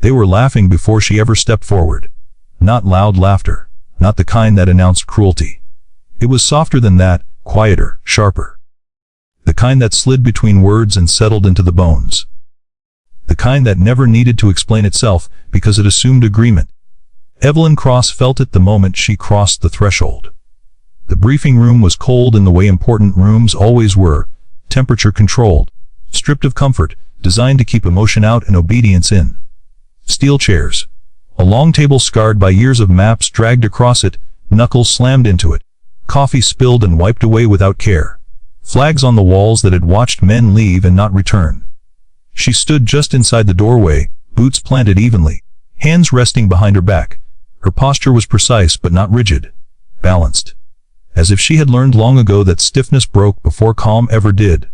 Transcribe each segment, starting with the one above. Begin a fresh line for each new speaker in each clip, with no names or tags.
They were laughing before she ever stepped forward. Not loud laughter, not the kind that announced cruelty. It was softer than that, quieter, sharper. The kind that slid between words and settled into the bones. The kind that never needed to explain itself because it assumed agreement. Evelyn Cross felt it the moment she crossed the threshold. The briefing room was cold in the way important rooms always were, temperature controlled, stripped of comfort, designed to keep emotion out and obedience in. Steel chairs. A long table scarred by years of maps dragged across it, knuckles slammed into it. Coffee spilled and wiped away without care. Flags on the walls that had watched men leave and not return. She stood just inside the doorway, boots planted evenly, hands resting behind her back. Her posture was precise but not rigid, balanced. As if she had learned long ago that stiffness broke before calm ever did.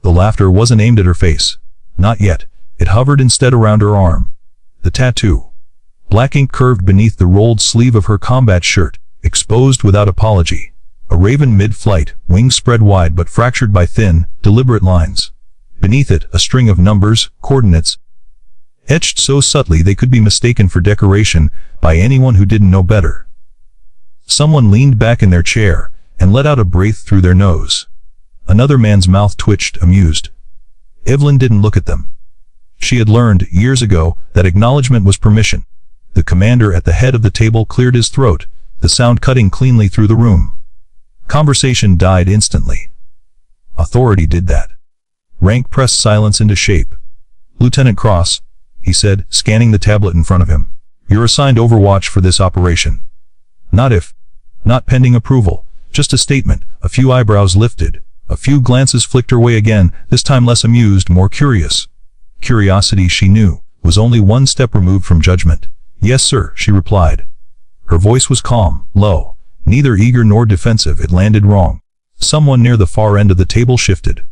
The laughter wasn't aimed at her face. Not yet. It hovered instead around her arm. The tattoo. Black ink curved beneath the rolled sleeve of her combat shirt, exposed without apology. A raven mid-flight, wings spread wide but fractured by thin, deliberate lines. Beneath it, a string of numbers, coordinates, etched so subtly they could be mistaken for decoration by anyone who didn't know better. Someone leaned back in their chair and let out a breath through their nose. Another man's mouth twitched, amused. Evelyn didn't look at them. She had learned, years ago, that acknowledgement was permission. The commander at the head of the table cleared his throat, the sound cutting cleanly through the room. Conversation died instantly. Authority did that. Rank pressed silence into shape. "Lieutenant Cross," he said, scanning the tablet in front of him. "You're assigned Overwatch for this operation." Not pending approval, just a statement. A few eyebrows lifted. A few glances flicked her way again, this time less amused, more curious. Curiosity, she knew, was only one step removed from judgment. "Yes, sir," she replied. Her voice was calm, low, neither eager nor defensive. It landed wrong. Someone near the far end of the table shifted.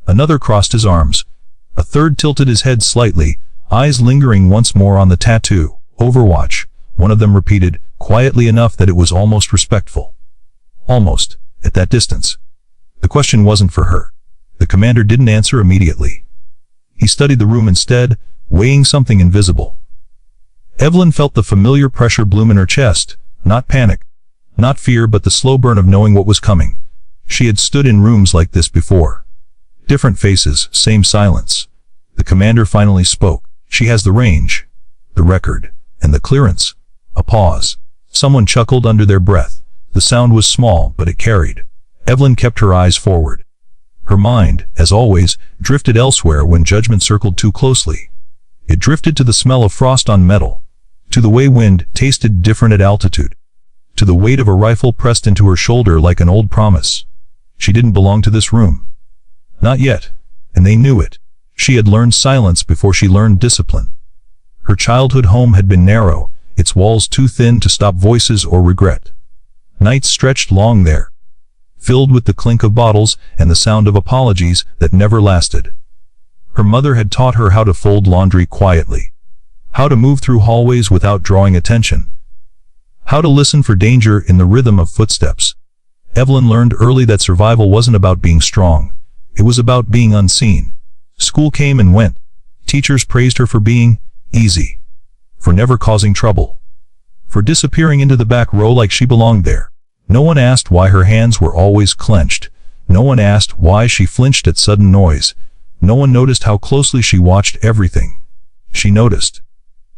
Another crossed his arms. A third tilted his head slightly, eyes lingering once more on the tattoo. "Overwatch," one of them repeated, quietly enough that it was almost respectful. Almost, at that distance. The question wasn't for her. The commander didn't answer immediately. He studied the room instead, weighing something invisible. Evelyn felt the familiar pressure bloom in her chest, not panic, not fear, but the slow burn of knowing what was coming. She had stood in rooms like this before. Different faces, same silence. The commander finally spoke. "She has the range, the record, and the clearance." A pause. Someone chuckled under their breath. The sound was small, but it carried. Evelyn kept her eyes forward. Her mind, as always, drifted elsewhere when judgment circled too closely. It drifted to the smell of frost on metal, to the way wind tasted different at altitude, to the weight of a rifle pressed into her shoulder like an old promise. She didn't belong to this room. Not yet, and they knew it. She had learned silence before she learned discipline. Her childhood home had been narrow, its walls too thin to stop voices or regret. Nights stretched long there, filled with the clink of bottles and the sound of apologies that never lasted. Her mother had taught her how to fold laundry quietly, how to move through hallways without drawing attention, how to listen for danger in the rhythm of footsteps. Evelyn learned early that survival wasn't about being strong. It was about being unseen. School came and went. Teachers praised her for being easy, for never causing trouble, for disappearing into the back row like she belonged there. No one asked why her hands were always clenched. No one asked why she flinched at sudden noise. No one noticed how closely she watched everything. She noticed.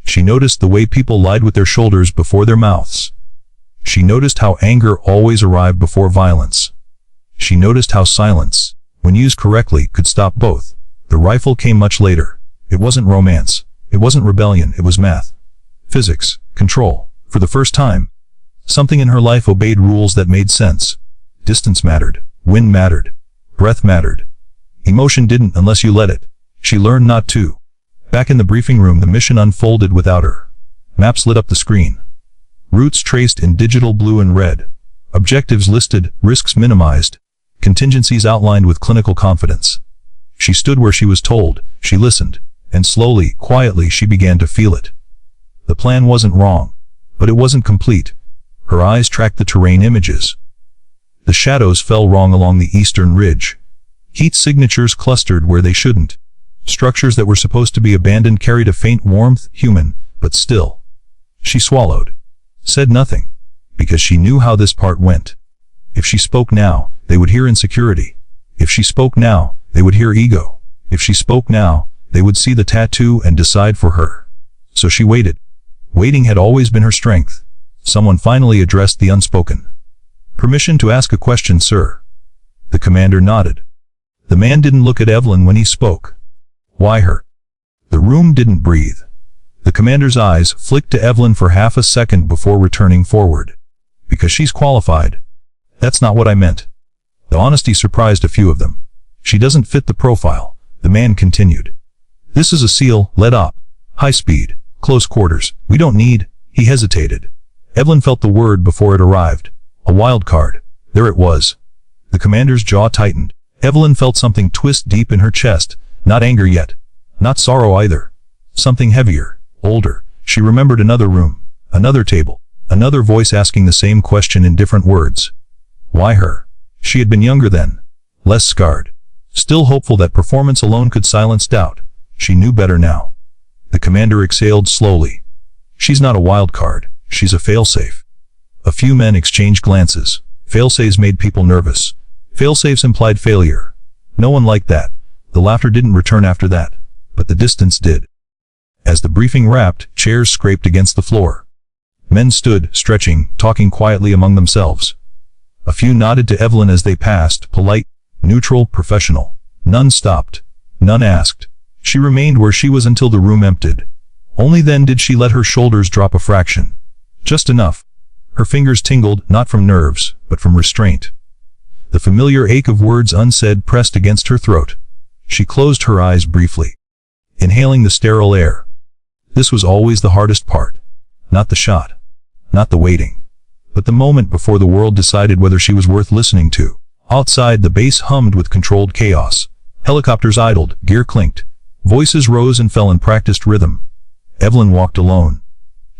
She noticed the way people lied with their shoulders before their mouths. She noticed how anger always arrived before violence. She noticed how silence, when used correctly, could stop both. The rifle came much later. It wasn't romance. It wasn't rebellion. It was math. Physics. Control. For the first time, something in her life obeyed rules that made sense. Distance mattered. Wind mattered. Breath mattered. Emotion didn't unless you let it. She learned not to. Back in the briefing room, the mission unfolded without her. Maps lit up the screen. Routes traced in digital blue and red. Objectives listed, risks minimized, contingencies outlined with clinical confidence. She stood where she was told. She listened, and slowly, quietly, she began to feel it. The plan wasn't wrong, but it wasn't complete. Her eyes tracked the terrain images. The shadows fell wrong along the eastern ridge. Heat signatures clustered where they shouldn't. Structures that were supposed to be abandoned carried a faint warmth, human, but still. She swallowed. Said nothing. Because she knew how this part went. If she spoke now, they would hear insecurity. If she spoke now, they would hear ego. If she spoke now, they would see the tattoo and decide for her. So she waited. Waiting had always been her strength. Someone finally addressed the unspoken. "Permission to ask a question, sir." The commander nodded. The man didn't look at Evelyn when he spoke. "Why her?" The room didn't breathe. The commander's eyes flicked to Evelyn for half a second before returning forward. "Because she's qualified." "That's not what I meant." The honesty surprised a few of them. "She doesn't fit the profile," the man continued. "This is a SEAL, let op. High speed, close quarters. We don't need—" He hesitated. Evelyn felt the word before it arrived. A wild card. There it was. The commander's jaw tightened. Evelyn felt something twist deep in her chest. Not anger yet. Not sorrow either. Something heavier, older. She remembered another room, another table, another voice asking the same question in different words. Why her? She had been younger then. Less scarred. Still hopeful that performance alone could silence doubt. She knew better now. The commander exhaled slowly. She's not a wild card. She's a failsafe. A few men exchanged glances. Failsafes made people nervous. Failsafes implied failure. No one liked that. The laughter didn't return after that. But the distance did. As the briefing wrapped, chairs scraped against the floor. Men stood, stretching, talking quietly among themselves. A few nodded to Evelyn as they passed, polite, neutral, professional. None stopped. None asked. She remained where she was until the room emptied. Only then did she let her shoulders drop a fraction. Just enough. Her fingers tingled, not from nerves, but from restraint. The familiar ache of words unsaid pressed against her throat. She closed her eyes briefly, inhaling the sterile air. This was always the hardest part. Not the shot. Not the waiting. But the moment before the world decided whether she was worth listening to. Outside, the base hummed with controlled chaos. Helicopters idled, gear clinked. Voices rose and fell in practiced rhythm. Evelyn walked alone.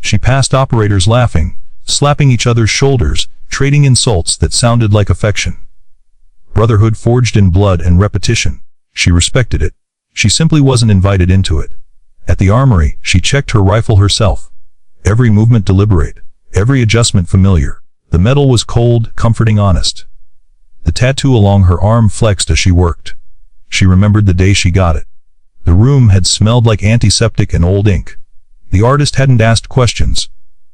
She passed operators laughing, slapping each other's shoulders, trading insults that sounded like affection. Brotherhood forged in blood and repetition. She respected it. She simply wasn't invited into it. At the armory, she checked her rifle herself. Every movement deliberate, every adjustment familiar. The metal was cold, comforting, honest. The tattoo along her arm flexed as she worked. She remembered the day she got it. The room had smelled like antiseptic and old ink. The artist hadn't asked questions.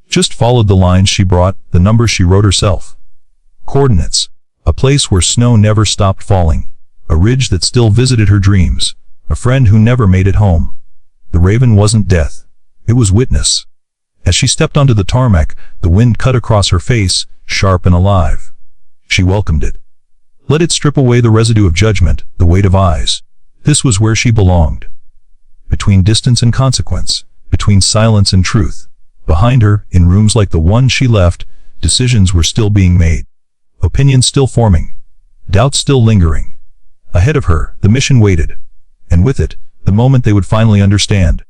Just followed the lines she brought, the numbers she wrote herself. Coordinates. A place where snow never stopped falling. A ridge that still visited her dreams. A friend who never made it home. The raven wasn't death. It was witness. As she stepped onto the tarmac, the wind cut across her face, sharp and alive. She welcomed it. Let it strip away the residue of judgment, the weight of eyes. This was where she belonged. Between distance and consequence. Between silence and truth. Behind her, in rooms like the one she left, decisions were still being made. Opinions still forming. Doubts still lingering. Ahead of her, the mission waited. And with it, the moment they would finally understand.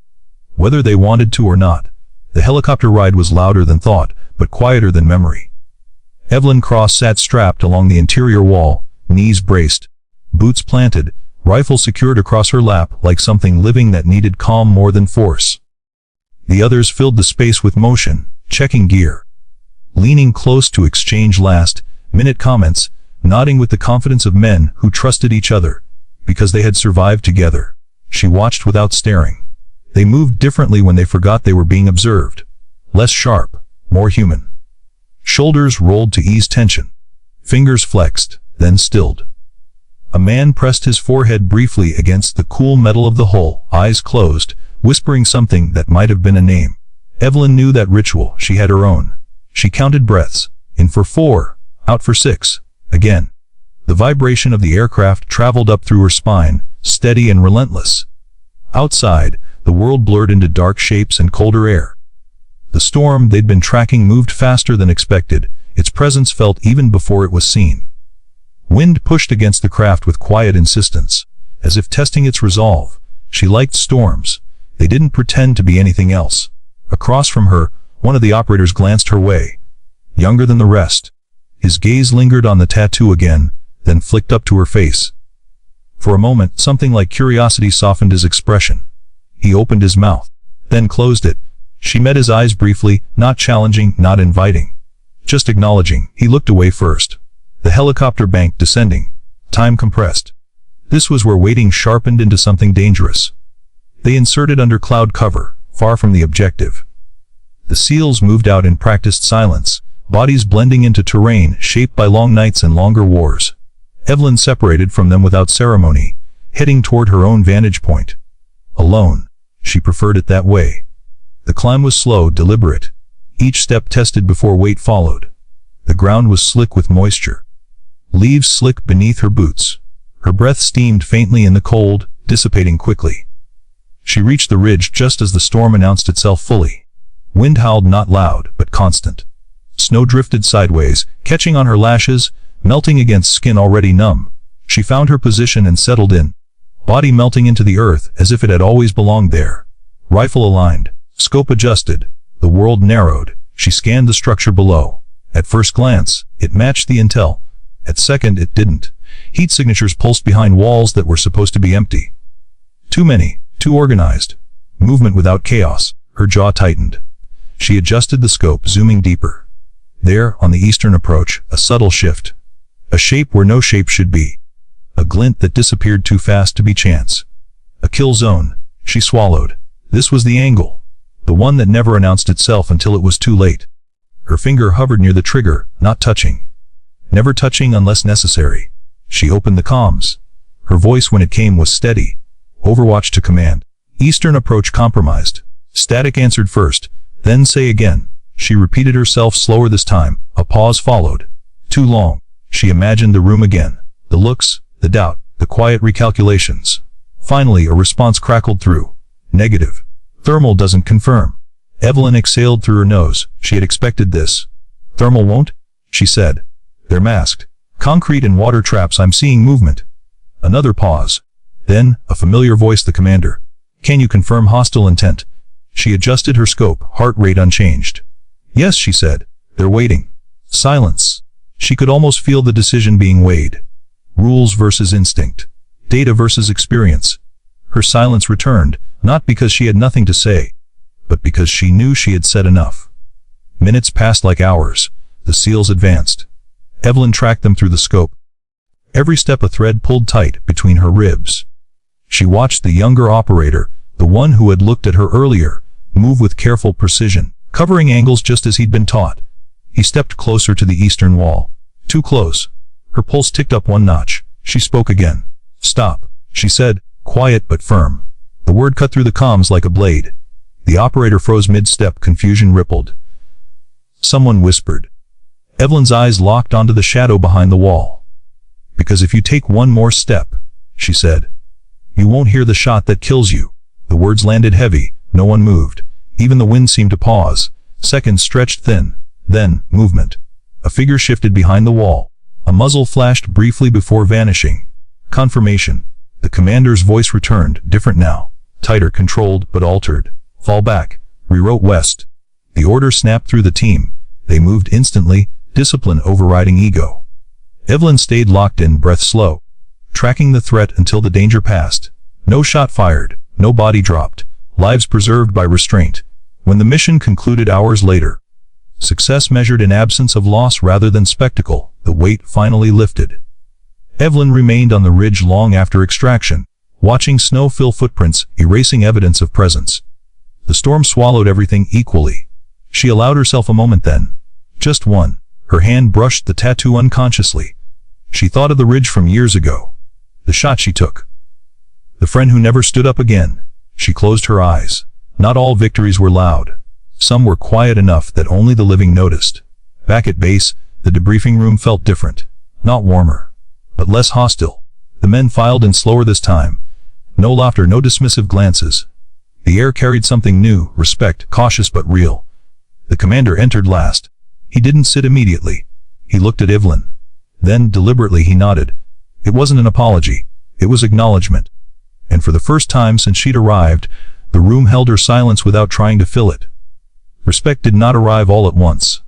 Whether they wanted to or not. The helicopter ride was louder than thought, but quieter than memory. Evelyn Cross sat strapped along the interior wall, knees braced, boots planted, rifle secured across her lap like something living that needed calm more than force. The others filled the space with motion, checking gear, leaning close to exchange last-minute comments, nodding with the confidence of men who trusted each other, because they had survived together. She watched without staring. They moved differently when they forgot they were being observed. Less sharp, more human. Shoulders rolled to ease tension. Fingers flexed, then stilled. A man pressed his forehead briefly against the cool metal of the hull, eyes closed, whispering something that might have been a name. Evelyn knew that ritual. She had her own. She counted breaths. In for 4, out for 6. Again. The vibration of the aircraft traveled up through her spine, steady and relentless. Outside, the world blurred into dark shapes and colder air. The storm they'd been tracking moved faster than expected. Its presence felt even before it was seen. Wind pushed against the craft with quiet insistence, as if testing its resolve. She liked storms. They didn't pretend to be anything else. Across from her, one of the operators glanced her way. Younger than the rest. His gaze lingered on the tattoo again, then flicked up to her face. For a moment, something like curiosity softened his expression. He opened his mouth, then closed it. She met his eyes briefly, not challenging, not inviting. Just acknowledging. He looked away first. The helicopter bank descending. Time compressed. This was where waiting sharpened into something dangerous. They inserted under cloud cover, far from the objective. The SEALs moved out in practiced silence, bodies blending into terrain shaped by long nights and longer wars. Evelyn separated from them without ceremony, heading toward her own vantage point. Alone. She preferred it that way. The climb was slow, deliberate. Each step tested before weight followed. The ground was slick with moisture. Leaves slick beneath her boots. Her breath steamed faintly in the cold, dissipating quickly. She reached the ridge just as the storm announced itself fully. Wind howled not loud, but constant. Snow drifted sideways, catching on her lashes, melting against skin already numb. She found her position and settled in, body melting into the earth as if it had always belonged there. Rifle aligned, scope adjusted, the world narrowed. She scanned the structure below. At first glance, it matched the intel. At second, it didn't. Heat signatures pulsed behind walls that were supposed to be empty. Too many, too organized. Movement without chaos. Her jaw tightened. She adjusted the scope, zooming deeper. There, on the eastern approach, a subtle shift. A shape where no shape should be. A glint that disappeared too fast to be chance. A kill zone. She swallowed. This was the angle. The one that never announced itself until it was too late. Her finger hovered near the trigger, not touching. Never touching unless necessary. She opened the comms. Her voice when it came was steady. Overwatch to command. Eastern approach compromised. Static answered first, then say again. She repeated herself slower this time. A pause followed. Too long. She imagined the room again. The looks, the doubt, the quiet recalculations. Finally, a response crackled through. Negative. Thermal doesn't confirm. Evelyn exhaled through her nose. She had expected this. Thermal won't? She said. They're masked. Concrete and water traps. I'm seeing movement. Another pause. Then, a familiar voice, the commander. Can you confirm hostile intent? She adjusted her scope, heart rate unchanged. Yes, she said. They're waiting. Silence. She could almost feel the decision being weighed. Rules versus instinct. Data versus experience. Her silence returned, not because she had nothing to say, but because she knew she had said enough. Minutes passed like hours. The SEALs advanced. Evelyn tracked them through the scope. Every step a thread pulled tight between her ribs. She watched the younger operator, the one who had looked at her earlier, move with careful precision, covering angles just as he'd been taught. He stepped closer to the eastern wall. Too close. Her pulse ticked up one notch. She spoke again. Stop, she said, quiet but firm. The word cut through the comms like a blade. The operator froze mid-step, confusion rippled. Someone whispered. Evelyn's eyes locked onto the shadow behind the wall. Because if you take one more step, she said, you won't hear the shot that kills you. The words landed heavy. No one moved. Even the wind seemed to pause. Seconds stretched thin. Then, movement. A figure shifted behind the wall. A muzzle flashed briefly before vanishing. Confirmation. The commander's voice returned, different now. Tighter, controlled, but altered. Fall back. Rewrote west. The order snapped through the team. They moved instantly, discipline overriding ego. Evelyn stayed locked in, breath slow, tracking the threat until the danger passed. No shot fired, no body dropped, lives preserved by restraint. When the mission concluded hours later, success measured in absence of loss rather than spectacle, the weight finally lifted. Evelyn remained on the ridge long after extraction, watching snow fill footprints, erasing evidence of presence. The storm swallowed everything equally. She allowed herself a moment then. Just one. Her hand brushed the tattoo unconsciously. She thought of the ridge from years ago. The shot she took. The friend who never stood up again. She closed her eyes. Not all victories were loud. Some were quiet enough that only the living noticed. Back at base, the debriefing room felt different. Not warmer, but less hostile. The men filed in slower this time. No laughter, no dismissive glances. The air carried something new, respect, cautious but real. The commander entered last. He didn't sit immediately. He looked at Evelyn. Then, deliberately, he nodded. It wasn't an apology. It was acknowledgement. And for the first time since she'd arrived, the room held her silence without trying to fill it. Respect did not arrive all at once.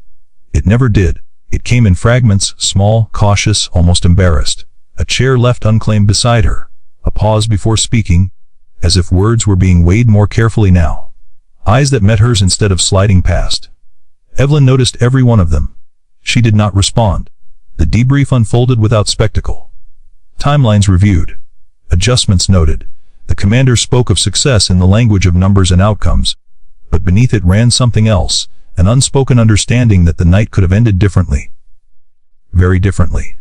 It never did. It came in fragments, small, cautious, almost embarrassed. A chair left unclaimed beside her. A pause before speaking, as if words were being weighed more carefully now. Eyes that met hers instead of sliding past. Evelyn noticed every one of them. She did not respond. The debrief unfolded without spectacle. Timelines reviewed. Adjustments noted. The commander spoke of success in the language of numbers and outcomes, but beneath it ran something else, an unspoken understanding that the night could have ended differently. Very differently.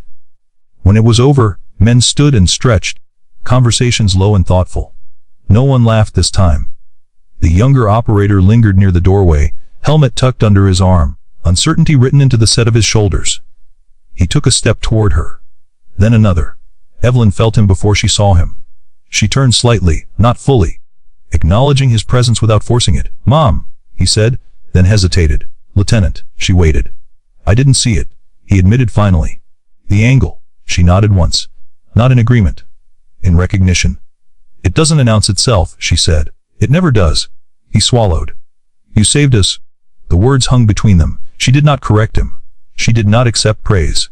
When it was over, men stood and stretched, conversations low and thoughtful. No one laughed this time. The younger operator lingered near the doorway, helmet tucked under his arm, uncertainty written into the set of his shoulders. He took a step toward her. Then another. Evelyn felt him before she saw him. She turned slightly, not fully, acknowledging his presence without forcing it. "Mom," he said, then hesitated. "Lieutenant," she waited. "I didn't see it," he admitted finally. "The angle." She nodded once. "Not in agreement. In recognition." "It doesn't announce itself," she said. "It never does." He swallowed. "You saved us." The words hung between them. She did not correct him. She did not accept praise.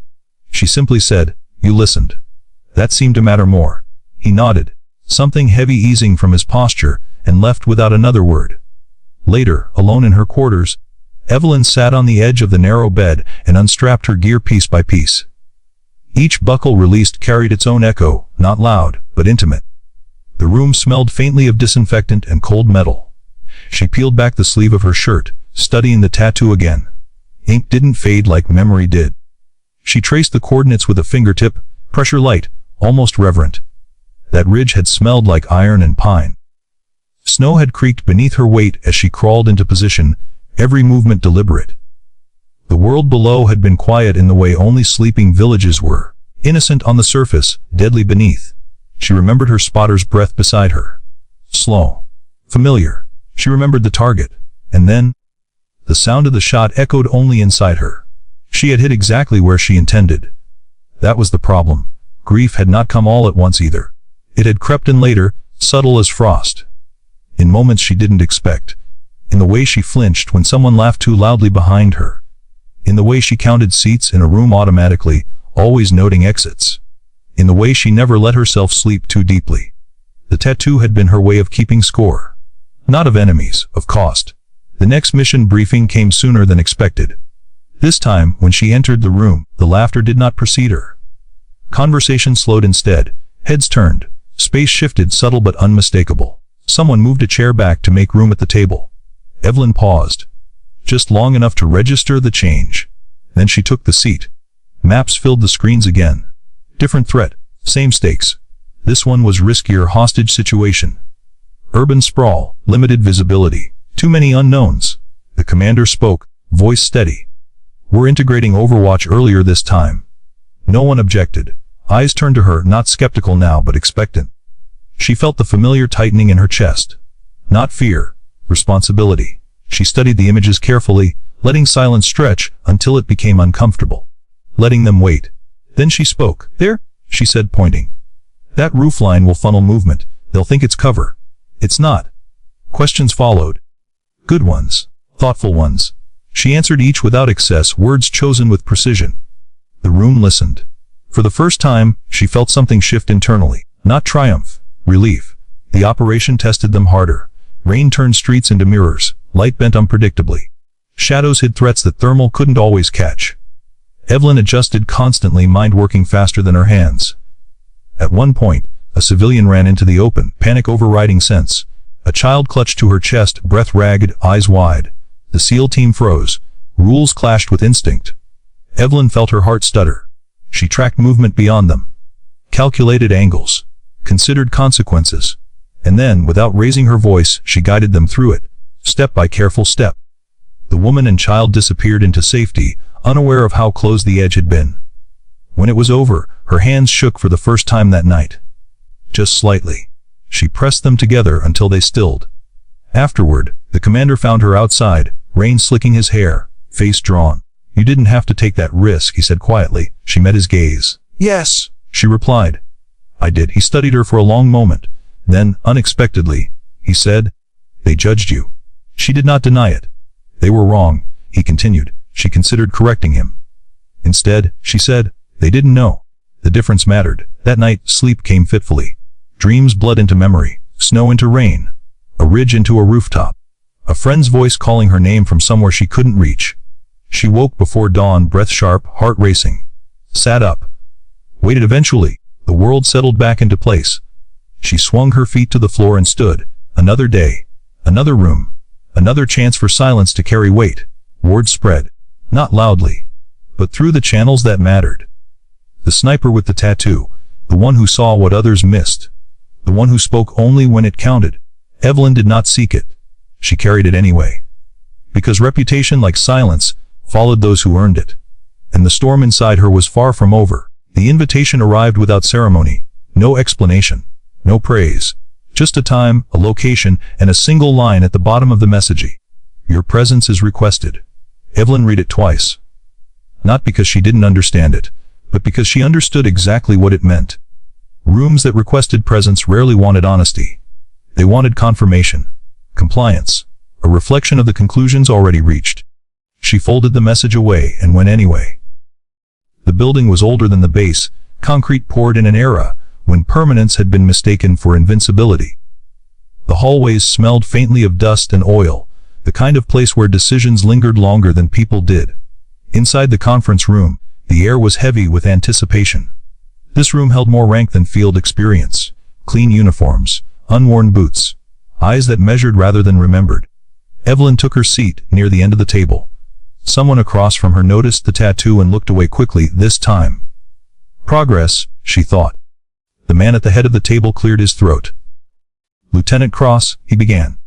She simply said, "You listened." That seemed to matter more. He nodded, something heavy easing from his posture, and left without another word. Later, alone in her quarters, Evelyn sat on the edge of the narrow bed and unstrapped her gear piece by piece. Each buckle released carried its own echo, not loud, but intimate. The room smelled faintly of disinfectant and cold metal. She peeled back the sleeve of her shirt, studying the tattoo again. Ink didn't fade like memory did. She traced the coordinates with a fingertip, pressure light, almost reverent. That ridge had smelled like iron and pine. Snow had creaked beneath her weight as she crawled into position, every movement deliberate. The world below had been quiet in the way only sleeping villages were, innocent on the surface, deadly beneath. She remembered her spotter's breath beside her. Slow. Familiar. She remembered the target. And then, the sound of the shot echoed only inside her. She had hit exactly where she intended. That was the problem. Grief had not come all at once either. It had crept in later, subtle as frost. In moments she didn't expect. In the way she flinched when someone laughed too loudly behind her. In the way she counted seats in a room automatically, always noting exits. In the way she never let herself sleep too deeply. The tattoo had been her way of keeping score. Not of enemies, of cost. The next mission briefing came sooner than expected. This time, when she entered the room, the laughter did not precede her. Conversation slowed instead. Heads turned. Space shifted, subtle but unmistakable. Someone moved a chair back to make room at the table. Evelyn paused. Just long enough to register the change. Then she took the seat. Maps filled the screens again. Different threat, same stakes. This one was riskier, hostage situation. Urban sprawl, limited visibility, too many unknowns. The commander spoke, voice steady. "We're integrating Overwatch earlier this time." No one objected. Eyes turned to her, not skeptical now but expectant. She felt the familiar tightening in her chest. Not fear, responsibility. She studied the images carefully, letting silence stretch until it became uncomfortable. Letting them wait. Then she spoke. "There," she said, pointing. "That roofline will funnel movement. They'll think it's cover. It's not." Questions followed. Good ones. Thoughtful ones. She answered each without excess, words chosen with precision. The room listened. For the first time, she felt something shift internally. Not triumph. Relief. The operation tested them harder. Rain turned streets into mirrors. Light bent unpredictably. Shadows hid threats that thermal couldn't always catch. Evelyn adjusted constantly, mind working faster than her hands. At one point, a civilian ran into the open, panic overriding sense. A child clutched to her chest, breath ragged, eyes wide. The SEAL team froze. Rules clashed with instinct. Evelyn felt her heart stutter. She tracked movement beyond them. Calculated angles. Considered consequences. And then, without raising her voice, she guided them through it, step by careful step. The woman and child disappeared into safety, unaware of how close the edge had been. When it was over, her hands shook for the first time that night. Just slightly. She pressed them together until they stilled. Afterward, the commander found her outside, rain slicking his hair, face drawn. "You didn't have to take that risk," he said quietly. She met his gaze. "Yes," she replied. "I did." He studied her for a long moment. Then, unexpectedly, he said, "They judged you." She did not deny it. "They were wrong," he continued. She considered correcting him. Instead, she said, "They didn't know." The difference mattered. That night, sleep came fitfully. Dreams bled into memory, snow into rain, a ridge into a rooftop. A friend's voice calling her name from somewhere she couldn't reach. She woke before dawn, breath sharp, heart racing. Sat up. Waited. Eventually, the world settled back into place. She swung her feet to the floor and stood. Another day. Another room. Another chance for silence to carry weight. Word spread. Not loudly, but through the channels that mattered. The sniper with the tattoo. The one who saw what others missed. The one who spoke only when it counted. Evelyn did not seek it. She carried it anyway. Because reputation, like silence, followed those who earned it. And the storm inside her was far from over. The invitation arrived without ceremony. No explanation. No praise. Just a time, a location, and a single line at the bottom of the message. Your presence is requested. Evelyn read it twice. Not because she didn't understand it, but because she understood exactly what it meant. Rooms that requested presence rarely wanted honesty. They wanted confirmation, compliance, a reflection of the conclusions already reached. She folded the message away and went anyway. The building was older than the base, concrete poured in an era when permanence had been mistaken for invincibility. The hallways smelled faintly of dust and oil, the kind of place where decisions lingered longer than people did. Inside the conference room, the air was heavy with anticipation. This room held more rank than field experience. Clean uniforms, unworn boots, eyes that measured rather than remembered. Evelyn took her seat near the end of the table. Someone across from her noticed the tattoo and looked away quickly this time. Progress, she thought. The man at the head of the table cleared his throat. Lieutenant Cross, he began.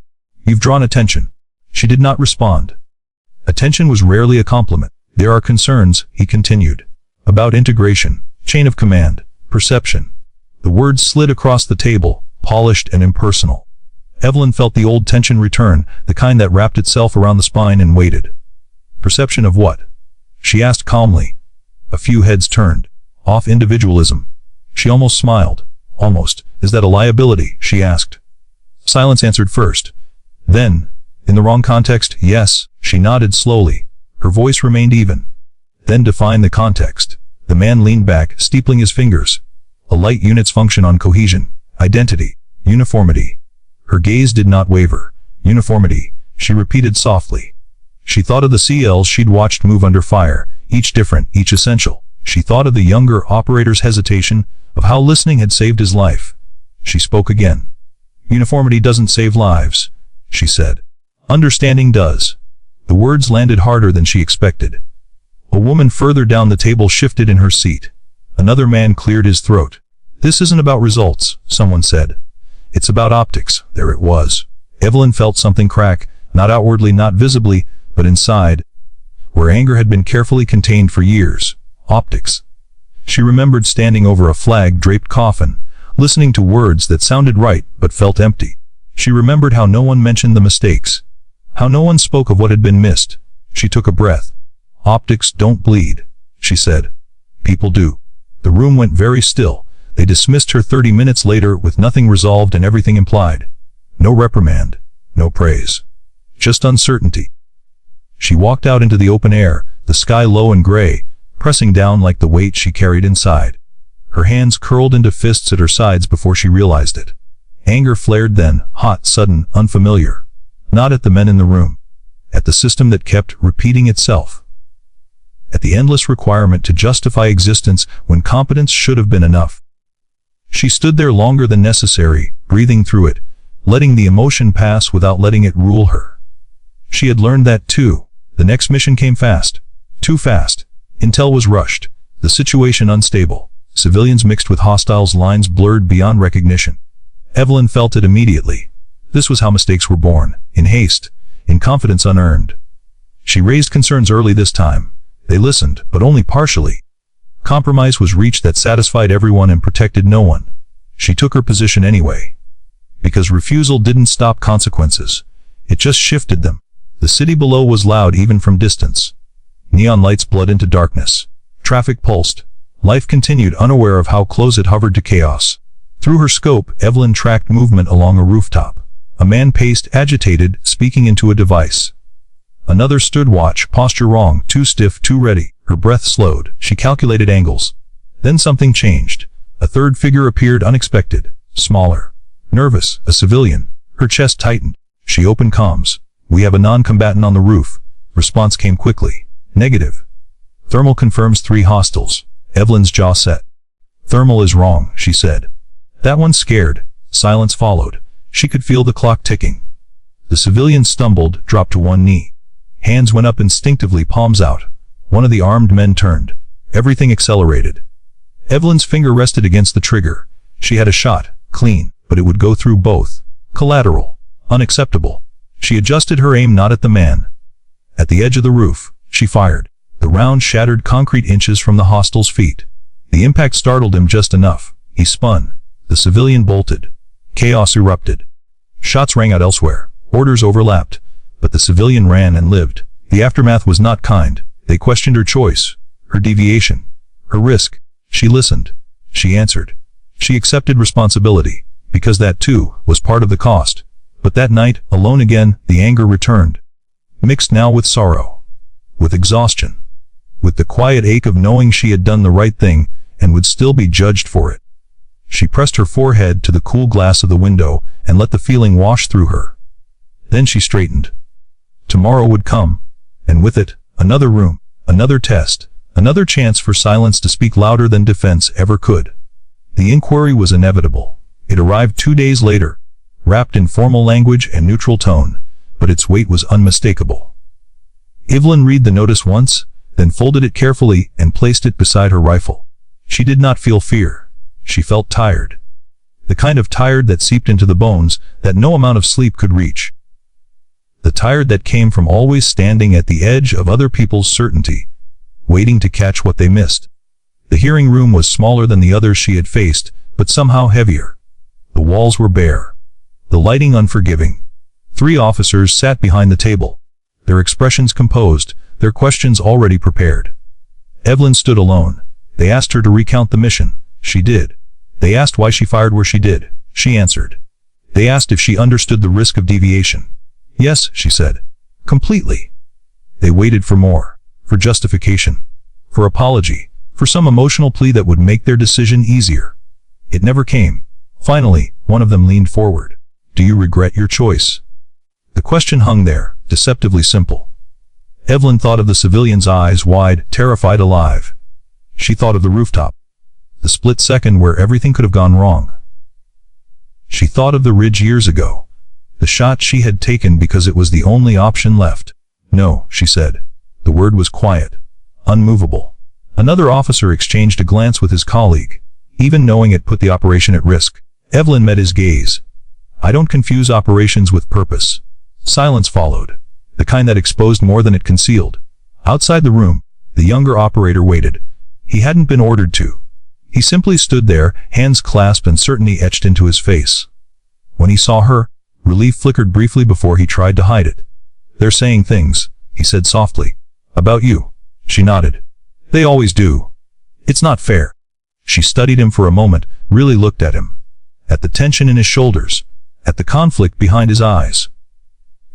You've drawn attention. She did not respond. Attention was rarely a compliment. There are concerns, he continued, about integration, chain of command, perception. The words slid across the table, polished and impersonal. Evelyn felt the old tension return, the kind that wrapped itself around the spine and waited. Perception of what? She asked calmly. A few heads turned. Off individualism. She almost smiled. Almost. Is that a liability? She asked. Silence answered first. Then, in the wrong context, yes, she nodded slowly. Her voice remained even. Then define the context. The man leaned back, steepling his fingers. A light unit's function on cohesion, identity, uniformity. Her gaze did not waver. Uniformity, she repeated softly. She thought of the CLs she'd watched move under fire, each different, each essential. She thought of the younger operator's hesitation, of how listening had saved his life. She spoke again. Uniformity doesn't save lives, she said. Understanding does. The words landed harder than she expected. A woman further down the table shifted in her seat. Another man cleared his throat. This isn't about results, someone said. It's about optics. There it was. Evelyn felt something crack, not outwardly, not visibly, but inside, where anger had been carefully contained for years. Optics. She remembered standing over a flag-draped coffin, listening to words that sounded right but felt empty. She remembered how no one mentioned the mistakes, how no one spoke of what had been missed. She took a breath. Optics don't bleed, she said. People do. The room went very still. They dismissed her 30 minutes later with nothing resolved and everything implied. No reprimand, no praise. Just uncertainty. She walked out into the open air, the sky low and gray, pressing down like the weight she carried inside. Her hands curled into fists at her sides before she realized it. Anger flared then, hot, sudden, unfamiliar. Not at the men in the room. At the system that kept repeating itself. At the endless requirement to justify existence when competence should have been enough. She stood there longer than necessary, breathing through it, letting the emotion pass without letting it rule her. She had learned that too. The next mission came fast. Too fast. Intel was rushed. The situation unstable. Civilians mixed with hostiles, lines blurred beyond recognition. Evelyn felt it immediately. This was how mistakes were born. In haste. In confidence unearned. She raised concerns early this time. They listened, but only partially. Compromise was reached that satisfied everyone and protected no one. She took her position anyway. Because refusal didn't stop consequences. It just shifted them. The city below was loud even from distance. Neon lights bled into darkness. Traffic pulsed. Life continued, unaware of how close it hovered to chaos. Through her scope, Evelyn tracked movement along a rooftop. A man paced, agitated, speaking into a device. Another stood watch, posture wrong, too stiff, too ready. Her breath slowed. She calculated angles. Then something changed. A third figure appeared, unexpected. smaller. Nervous, a civilian. Her chest tightened. She opened comms. "We have a non-combatant on the roof." Response came quickly. "Negative." "Thermal confirms 3 hostiles." Evelyn's jaw set. "Thermal is wrong," she said. "That one's scared." Silence followed. She could feel the clock ticking. The civilian stumbled, dropped to one knee. Hands went up instinctively, palms out. One of the armed men turned. Everything accelerated. Evelyn's finger rested against the trigger. She had a shot, clean, but it would go through both. Collateral. Unacceptable. She adjusted her aim not at the man. At the edge of the roof, she fired. The round shattered concrete inches from the hostile's feet. The impact startled him just enough. He spun. The civilian bolted. Chaos erupted. Shots rang out elsewhere. Orders overlapped. But the civilian ran and lived. The aftermath was not kind. They questioned her choice, her deviation, her risk. She listened. She answered. She accepted responsibility, because that too was part of the cost. But that night, alone again, the anger returned. Mixed now with sorrow. With exhaustion. With the quiet ache of knowing she had done the right thing and would still be judged for it. She pressed her forehead to the cool glass of the window and let the feeling wash through her. Then she straightened. Tomorrow would come, and with it, another room, another test, another chance for silence to speak louder than defense ever could. The inquiry was inevitable. It arrived 2 days later, wrapped in formal language and neutral tone, but its weight was unmistakable. Evelyn read the notice once, then folded it carefully and placed it beside her rifle. She did not feel fear. She felt tired. The kind of tired that seeped into the bones that no amount of sleep could reach. The tired that came from always standing at the edge of other people's certainty, waiting to catch what they missed. The hearing room was smaller than the others she had faced, but somehow heavier. The walls were bare. The lighting unforgiving. 3 officers sat behind the table, their expressions composed, their questions already prepared. Evelyn stood alone. They asked her to recount the mission. She did. They asked why she fired where she did. She answered. They asked if she understood the risk of deviation. Yes, she said. Completely. They waited for more. For justification. For apology. For some emotional plea that would make their decision easier. It never came. Finally, one of them leaned forward. Do you regret your choice? The question hung there, deceptively simple. Evelyn thought of the civilian's eyes wide, terrified, alive. She thought of the rooftop. The split second where everything could have gone wrong. She thought of the ridge years ago. The shot she had taken because it was the only option left. No, she said. The word was quiet. Unmovable. Another officer exchanged a glance with his colleague. Even knowing it put the operation at risk. Evelyn met his gaze. I don't confuse operations with purpose. Silence followed. The kind that exposed more than it concealed. Outside the room, the younger operator waited. He hadn't been ordered to. He simply stood there, hands clasped and certainty etched into his face. When he saw her, relief flickered briefly before he tried to hide it. They're saying things, he said softly. About you. She nodded. They always do. It's not fair. She studied him for a moment, really looked at him. At the tension in his shoulders. At the conflict behind his eyes.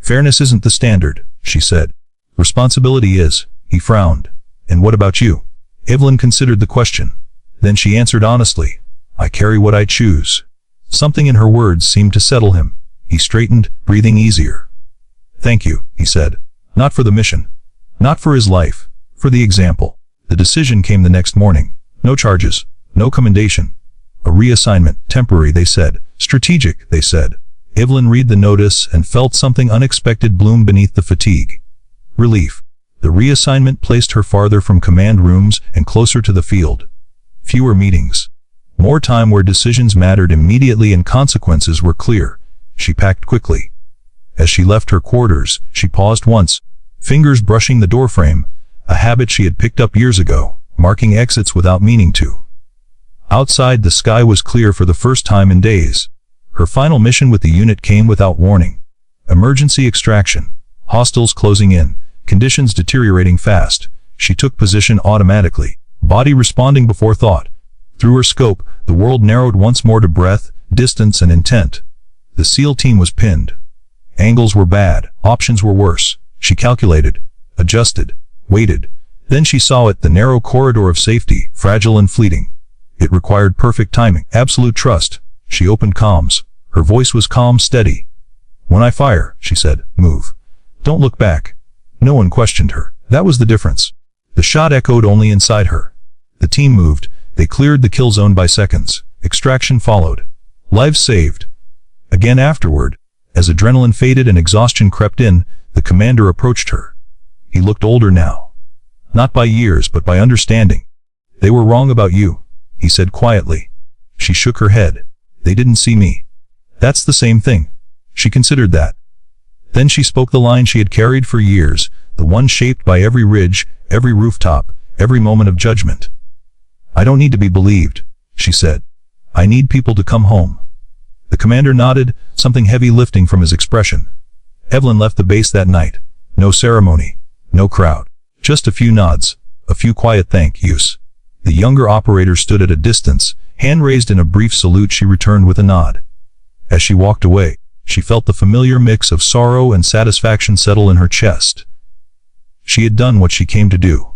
Fairness isn't the standard, she said. Responsibility is, he frowned. And what about you? Evelyn considered the question. Then she answered honestly. I carry what I choose. Something in her words seemed to settle him. He straightened, breathing easier. Thank you, he said. Not for the mission. Not for his life. For the example. The decision came the next morning. No charges. No commendation. A reassignment, temporary, they said. Strategic, they said. Evelyn read the notice and felt something unexpected bloom beneath the fatigue. Relief. The reassignment placed her farther from command rooms and closer to the field. Fewer meetings. More time where decisions mattered immediately and consequences were clear. She packed quickly. As she left her quarters, she paused once, fingers brushing the doorframe, a habit she had picked up years ago, marking exits without meaning to. Outside, the sky was clear for the first time in days. Her final mission with the unit came without warning. Emergency extraction. Hostiles closing in. Conditions deteriorating fast. She took position automatically, body responding before thought. Through her scope, the world narrowed once more to breadth, distance, and intent. The SEAL team was pinned. Angles were bad, options were worse. She calculated, adjusted, waited. Then she saw it, the narrow corridor of safety, fragile and fleeting. It required perfect timing, absolute trust. She opened comms. Her voice was calm, steady. "When I fire," she said, "move. Don't look back." No one questioned her. That was the difference. The shot echoed only inside her. The team moved. They cleared the kill zone by seconds. Extraction followed. Lives saved. Again afterward, as adrenaline faded and exhaustion crept in, the commander approached her. He looked older now. Not by years, but by understanding. "They were wrong about you," he said quietly. She shook her head. "They didn't see me." That's the same thing. She considered that. Then she spoke the line she had carried for years, the one shaped by every ridge, every rooftop, every moment of judgment. "I don't need to be believed," she said. "I need people to come home." The commander nodded, something heavy lifting from his expression. Evelyn left the base that night. No ceremony. No crowd. Just a few nods. A few quiet thank yous. The younger operator stood at a distance, hand raised in a brief salute. She returned with a nod. As she walked away, she felt the familiar mix of sorrow and satisfaction settle in her chest. She had done what she came to do.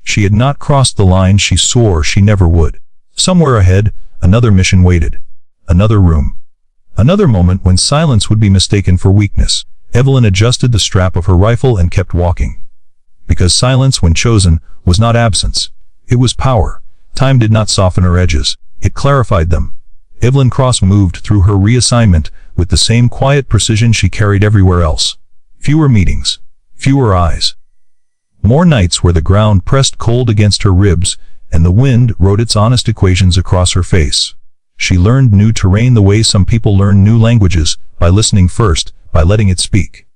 She had not crossed the line she swore she never would. Somewhere ahead, another mission waited. Another room. Another moment when silence would be mistaken for weakness. Evelyn adjusted the strap of her rifle and kept walking. Because silence, when chosen, was not absence. It was power. Time did not soften her edges. It clarified them. Evelyn Cross moved through her reassignment with the same quiet precision she carried everywhere else. Fewer meetings. Fewer eyes. More nights where the ground pressed cold against her ribs and the wind wrote its honest equations across her face. She learned new terrain the way some people learn new languages, by listening first, by letting it speak.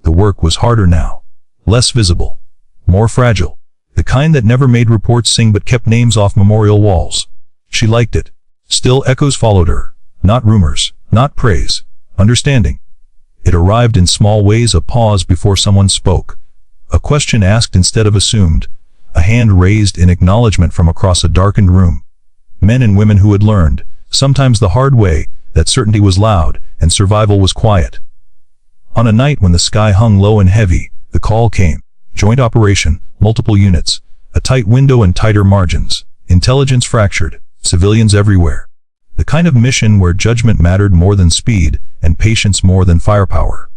The work was harder now. Less visible. More fragile. The kind that never made reports sing but kept names off memorial walls. She liked it. Still echoes followed her. Not rumors. Not praise. Understanding. It arrived in small ways, a pause before someone spoke. A question asked instead of assumed. A hand raised in acknowledgement from across a darkened room. Men and women who had learned, sometimes the hard way, that certainty was loud and survival was quiet. On a night when the sky hung low and heavy, the call came. Joint operation, multiple units, a tight window and tighter margins, intelligence fractured, civilians everywhere. The kind of mission where judgment mattered more than speed and patience more than firepower.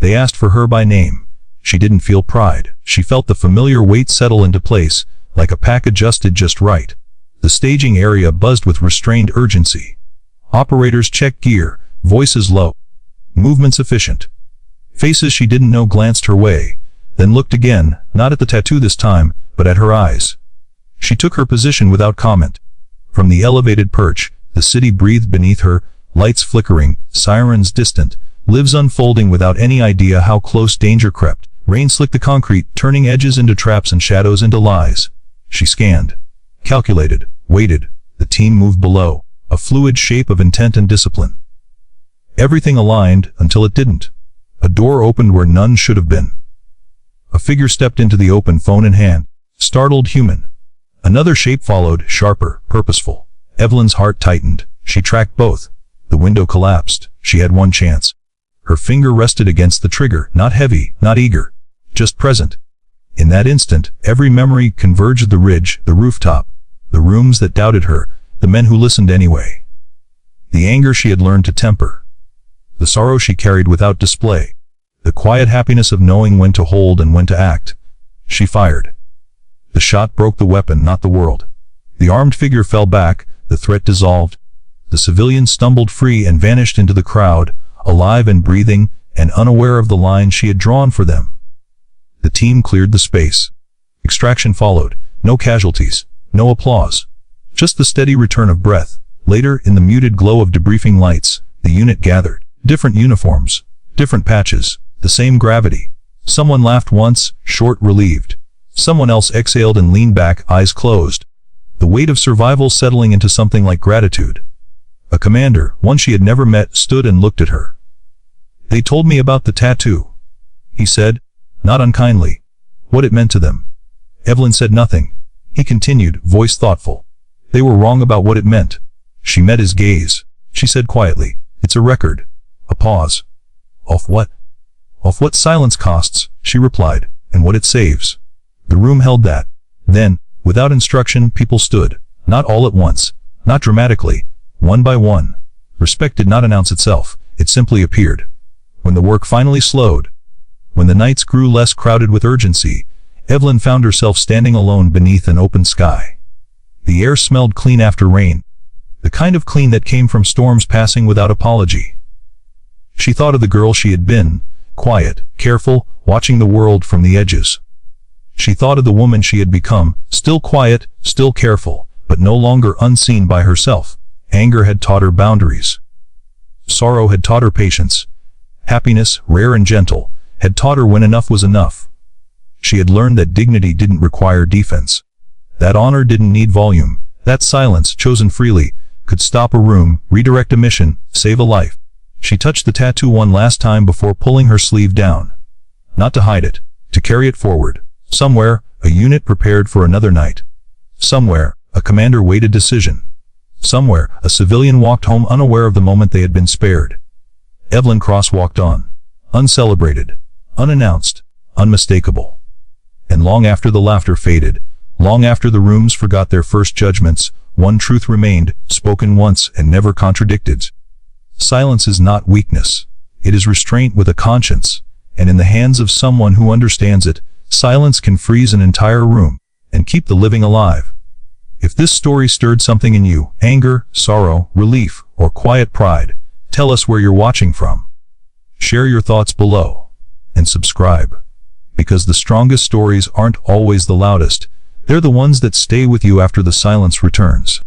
They asked for her by name. She didn't feel pride. She felt the familiar weight settle into place, like a pack adjusted just right. The staging area buzzed with restrained urgency. Operators checked gear, voices low. Movements efficient. Faces she didn't know glanced her way, then looked again, not at the tattoo this time, but at her eyes. She took her position without comment. From the elevated perch, the city breathed beneath her, lights flickering, sirens distant, lives unfolding without any idea how close danger crept. Rain slicked the concrete, turning edges into traps and shadows into lies. She scanned. Calculated. Waited. The team moved below, a fluid shape of intent and discipline. Everything aligned until it didn't. A door opened where none should have been. A figure stepped into the open, phone in hand. Startled, human. Another shape followed, sharper, purposeful. Evelyn's heart tightened. She tracked both. The window collapsed. She had one chance. Her finger rested against the trigger, not heavy, not eager. Just present. In that instant, every memory converged: the ridge, the rooftop, the rooms that doubted her, the men who listened anyway. The anger she had learned to temper. The sorrow she carried without display. The quiet happiness of knowing when to hold and when to act. She fired. The shot broke the weapon, not the world. The armed figure fell back, the threat dissolved. The civilian stumbled free and vanished into the crowd, alive and breathing, and unaware of the line she had drawn for them. The team cleared the space. Extraction followed. No casualties. No applause. Just the steady return of breath. Later, in the muted glow of debriefing lights, the unit gathered. Different uniforms. Different patches. The same gravity. Someone laughed once, short, relieved. Someone else exhaled and leaned back, eyes closed. The weight of survival settling into something like gratitude. A commander, one she had never met, stood and looked at her. "They told me about the tattoo," he said, not unkindly. What it meant to them. Evelyn said nothing. He continued, voice thoughtful. "They were wrong about what it meant." She met his gaze. She said quietly, "It's a record." A pause. "Of what?" "Of what silence costs," she replied, "and what it saves." The room held that. Then, without instruction, people stood. Not all at once. Not dramatically. One by one. Respect did not announce itself, it simply appeared. When the work finally slowed, when the nights grew less crowded with urgency, Evelyn found herself standing alone beneath an open sky. The air smelled clean after rain, the kind of clean that came from storms passing without apology. She thought of the girl she had been, quiet, careful, watching the world from the edges. She thought of the woman she had become, still quiet, still careful, but no longer unseen by herself. Anger had taught her boundaries. Sorrow had taught her patience. Happiness, rare and gentle, had taught her when enough was enough. She had learned that dignity didn't require defense. That honor didn't need volume. That silence, chosen freely, could stop a room, redirect a mission, save a life. She touched the tattoo one last time before pulling her sleeve down. Not to hide it, to carry it forward. Somewhere, a unit prepared for another night. Somewhere, a commander waited decision. Somewhere, a civilian walked home unaware of the moment they had been spared. Evelyn Cross walked on, uncelebrated, unannounced, unmistakable. And long after the laughter faded, long after the rooms forgot their first judgments, one truth remained, spoken once and never contradicted. Silence is not weakness. It is restraint with a conscience, and in the hands of someone who understands it, silence can freeze an entire room and keep the living alive. If this story stirred something in you, anger, sorrow, relief, or quiet pride, tell us where you're watching from. Share your thoughts below and subscribe, because the strongest stories aren't always the loudest. They're the ones that stay with you after the silence returns.